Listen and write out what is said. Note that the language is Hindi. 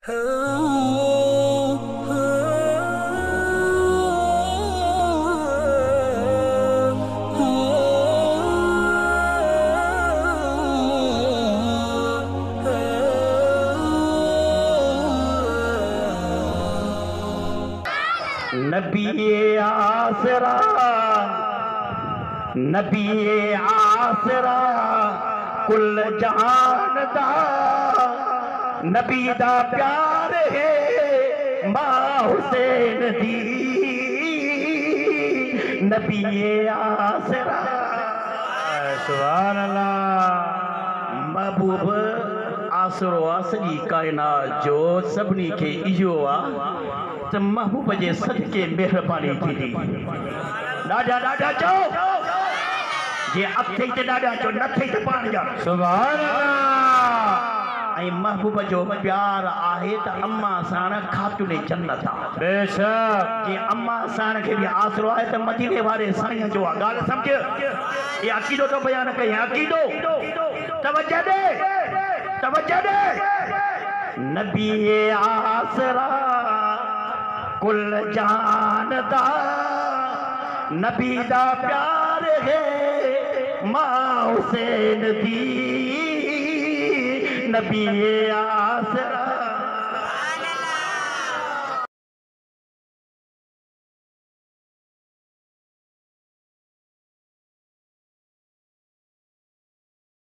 नबी आसरा, नबी आसरा कुल जहान दा, नबी दा प्यार है मां हुसैन दी, नबी आसरा। सुभान अल्लाह। महबूब आसरो आ सॼी काइनात जो, सभिनी खे इहो आहे त महबूब जे सदके महिरबानी थींदी। ॾाढा ॾाढा चओ, जे अथई त ॾाढा चओ, न अथई त पाण जा। सुभान अल्लाह। ऐं महबूब जो प्यार आहे त अम्मा साण खातून जन्नत आहे। बेशक। जे अम्मा साण खे बि आसरो आहे त मदीने वारे साईं जो आहे। ॻाल्हि सम्झ, ये अकीदो तो बयान कई, अकीदो तवज्जो दे, तवज्जो दे। नबी आसरा कुल जान दा, नबी दा प्यार है मां हुसैन दी, नबी आसरा।